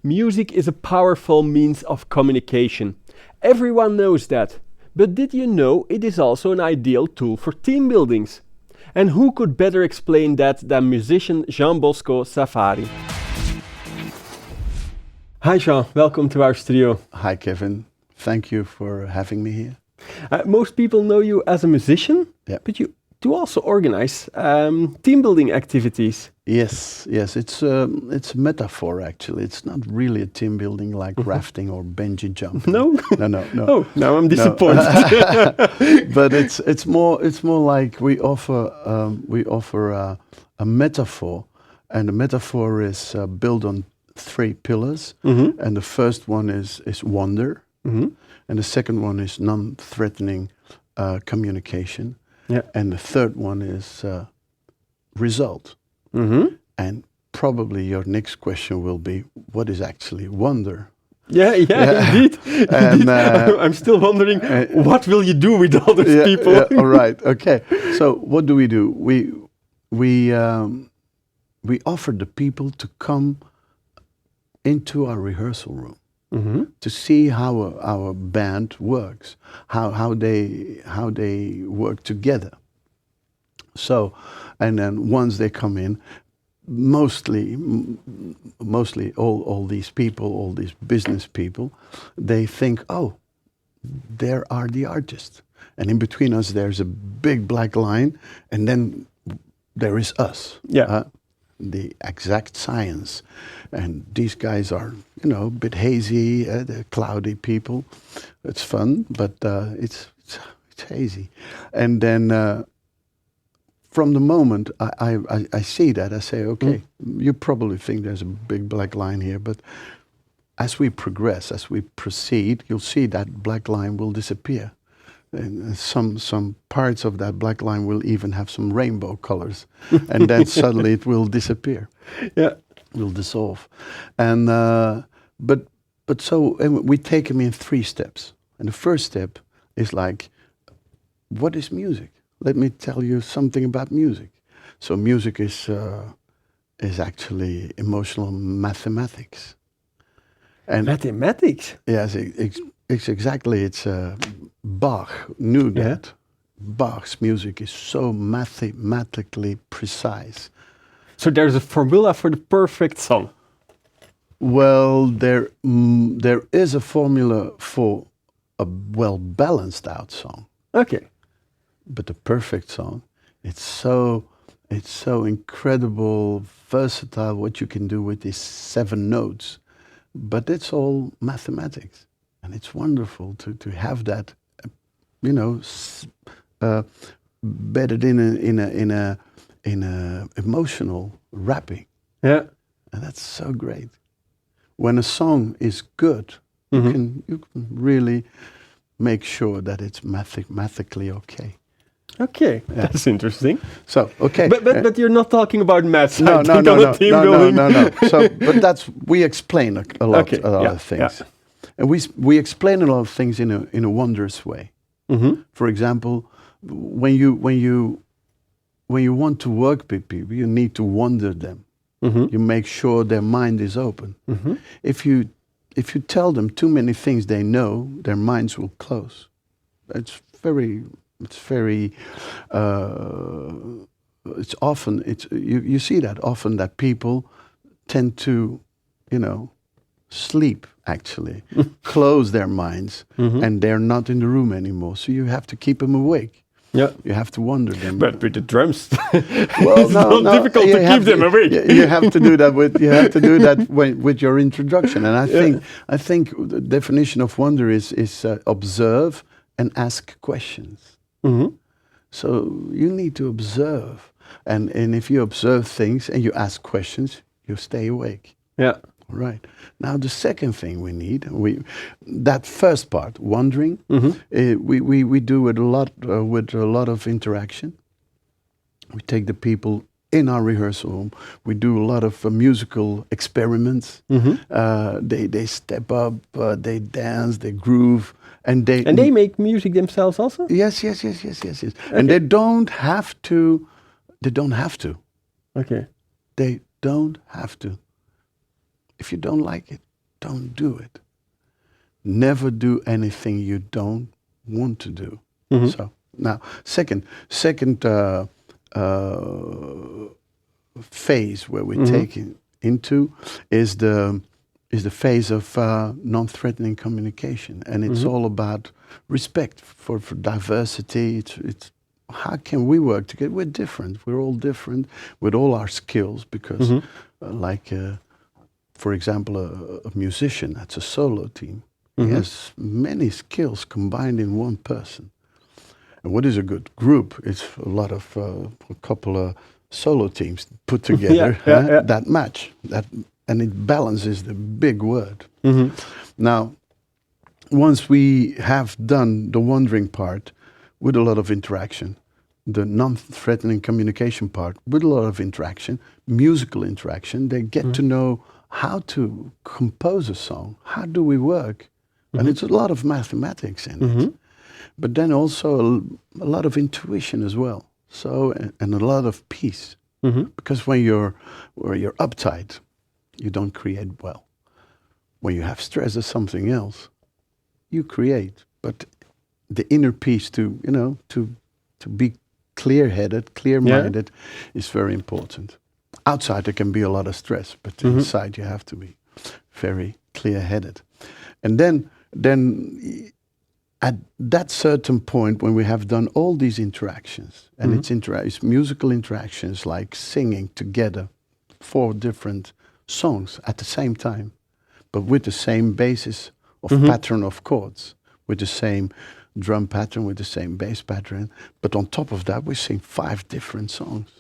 Music is a powerful means of communication. Everyone knows that. But did you know it is also an ideal tool for team buildings? And who could better explain that than musician Jean Bosco Safari? Hi Jean, welcome to our studio. Hi Kevin, thank you for having me here. Most people know you as a musician, but you do also organize team building activities. Yes, it's a metaphor actually. It's not really a team building like rafting or bungee jumping. No. No. Oh, now I'm disappointed. But it's more like we offer a metaphor, and the metaphor is built on 3 pillars, and the first one is wonder, and the second one is non-threatening communication. Yeah. And the third one is result. And probably your next question will be, what is actually wonder? Yeah, indeed. And, I'm still wondering, what will you do with all those people? All right, okay. So what do? We offer the people to come into our rehearsal room. To see how our band works, how they work together. So, and then once they come in, mostly all these people, all these business people, they think, oh, there are the artists, and in between us there's a big black line, and then there is us. The exact science, and these guys are, a bit hazy, they're cloudy people. It's fun, but it's hazy. And then from the moment I see that, I say, okay, you probably think there's a big black line here, but as we progress, as we proceed, you'll see that black line will disappear. And some parts of that black line will even have some rainbow colors, and then suddenly it will disappear. Will dissolve. And but so and we take them in 3 steps. And the first step is like, what is music? Let me tell you something about music. So music is actually emotional mathematics. And mathematics? Yes, it's exactly. It's Bach knew that. Bach's music is so mathematically precise. So there's a formula for the perfect song. Well, there is a formula for a well-balanced out song. Okay. But the perfect song, it's so incredible, versatile what you can do with these 7 notes. But it's all mathematics. And it's wonderful to have that, bedded in a emotional wrapping. Yeah, and that's so great. When a song is good, you can really make sure that it's mathematically okay. Okay, that's interesting. So okay, but you're not talking about maths. No. So, but we explain a lot of things. Yeah. And we explain a lot of things in a wondrous way. For example, when you want to work with people, you need to wonder them. You make sure their mind is open. If you tell them too many things they know, their minds will close. It's often you see that often that people tend to, sleep actually, close their minds, and they're not in the room anymore. So you have to keep them awake. Yeah, you have to wonder them. But with the drums, well, it's not difficult to keep them awake. You have to do that with your introduction. And I think the definition of wonder is observe and ask questions. So you need to observe, and if you observe things and you ask questions, you stay awake. Yeah. Right. Now the second thing we need, that first part, wondering, we do it a lot with a lot of interaction. We take the people in our rehearsal room. We do a lot of musical experiments. They step up, they dance, they groove, and they make music themselves also. Yes. Okay. And they don't have to. Okay. They don't have to. If you don't like it, don't do it. Never do anything you don't want to do. So now, second phase where we're taking into is the phase of non-threatening communication, and it's all about respect for diversity. It's how can we work together? We're different. We're all different with all our skills because, for example, a musician that's a solo team. He has many skills combined in one person. And what is a good group? It's a couple of solo teams put together that match that. And it balances the big word. Now, once we have done the wandering part with a lot of interaction, the non-threatening communication part with a lot of interaction, musical interaction, they get to know how to compose a song. How do we work? And it's a lot of mathematics in it. But then also a lot of intuition as well. So, and a lot of peace. Because when you're uptight, you don't create well. When you have stress or something else, you create. But the inner peace to be clear-headed, clear-minded is very important. Outside there can be a lot of stress, but inside you have to be very clear-headed. And then at that certain point when we have done all these interactions, and it's musical interactions like singing together 4 different songs at the same time, but with the same basis of pattern of chords, with the same drum pattern, with the same bass pattern. But on top of that, we sing 5 different songs.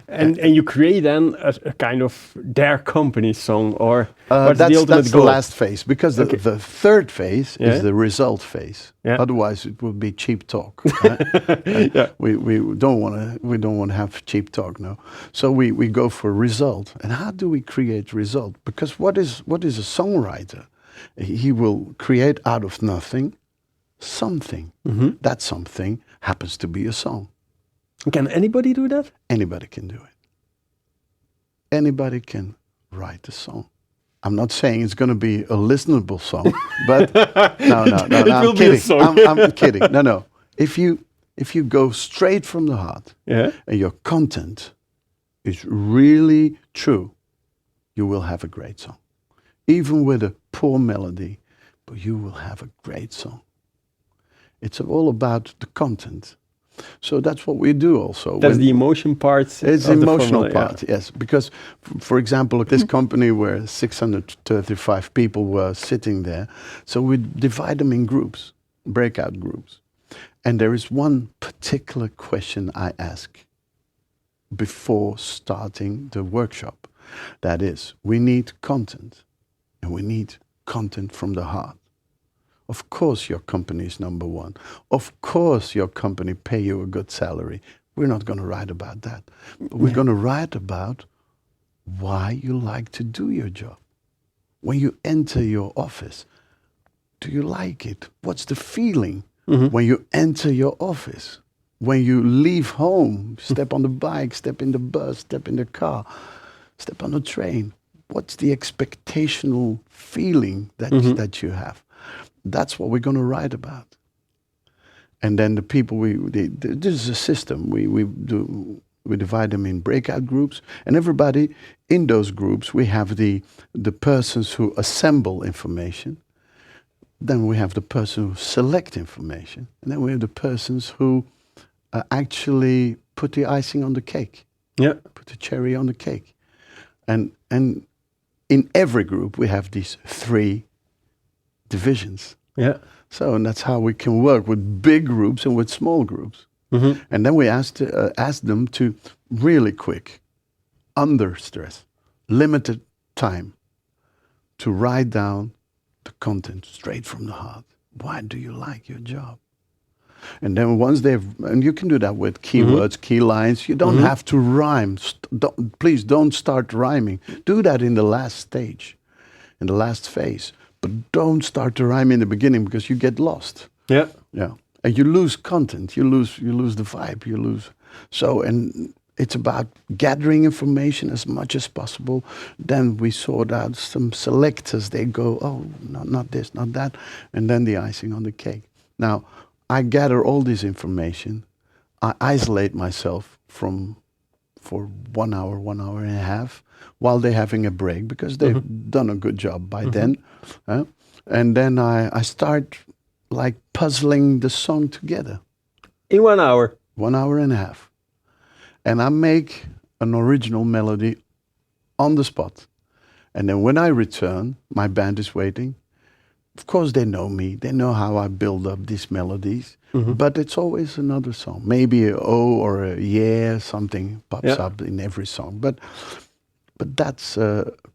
And you create then a kind of their company song, or what's the ultimate that's goal? the last phase, because the third phase is the result phase. Otherwise, it would be cheap talk. Right? We don't want to have cheap talk. No, so we go for result. And how do we create result? Because what is a songwriter? He will create out of nothing something. That something happens to be a song. Can anybody do that? Anybody can do it. Anybody can write a song. I'm not saying it's going to be a listenable song, but no, I'm kidding. I'm kidding. No. If you go straight from the heart, and your content is really true, you will have a great song. Even with a poor melody, but you will have a great song. It's all about the content. So that's what we do also. That's the emotion part. It's the emotional part, yes. Because, for example, this company where 635 people were sitting there, so we divide them in groups, breakout groups. And there is one particular question I ask before starting the workshop. That is, we need content, and we need content from the heart. Of course your company is number one. Of course your company pay you a good salary. We're not going to write about that. But we're going to write about why you like to do your job. When you enter your office, do you like it? What's the feeling when you enter your office? When you leave home, step on the bike, step in the bus, step in the car, step on the train. What's the expectational feeling that you have? That's what we're going to write about. And then the people, this is a system. We divide them in breakout groups, and everybody in those groups, we have the persons who assemble information. Then we have the person who select information, and then we have the persons who actually put the icing on the cake. Put the cherry on the cake. And in every group, we have these 3 divisions. So, and that's how we can work with big groups and with small groups. And then we ask them to really quick, under stress, limited time, to write down the content straight from the heart. Why do you like your job? And then once and you can do that with keywords, key lines. You don't have to rhyme. Please don't start rhyming. Do that in the last stage, in the last phase. But don't start to rhyme in the beginning because you get lost. And you lose content. You lose the vibe. So, and it's about gathering information as much as possible. Then we sort out some selectors. They go, oh, no, not this, not that. And then the icing on the cake. Now, I gather all this information. I isolate myself for 1 hour, 1 hour and a half, while they're having a break, because they've done a good job by then. And then I start like puzzling the song together. In 1 hour? 1 hour and a half. And I make an original melody on the spot. And then when I return, my band is waiting. Of course, they know me. They know how I build up these melodies. But it's always another song. Maybe a oh or a yeah, something pops up in every song. But that's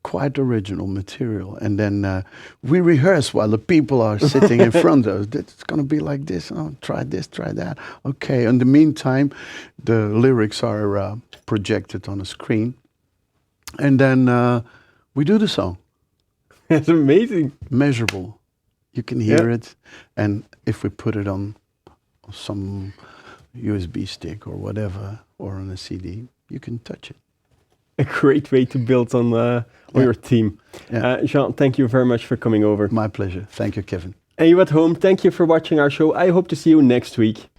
quite original material. And then we rehearse while the people are sitting in front of us. It's going to be like this. Oh, try this, try that. Okay. In the meantime, the lyrics are projected on a screen. And then we do the song. That's amazing. Measurable. You can hear it. And if we put it on some USB stick or whatever, or on a CD, you can touch it. A great way to build on your team. Jean, thank you very much for coming over. My pleasure. Thank you, Kevin. And you at home, thank you for watching our show. I hope to see you next week.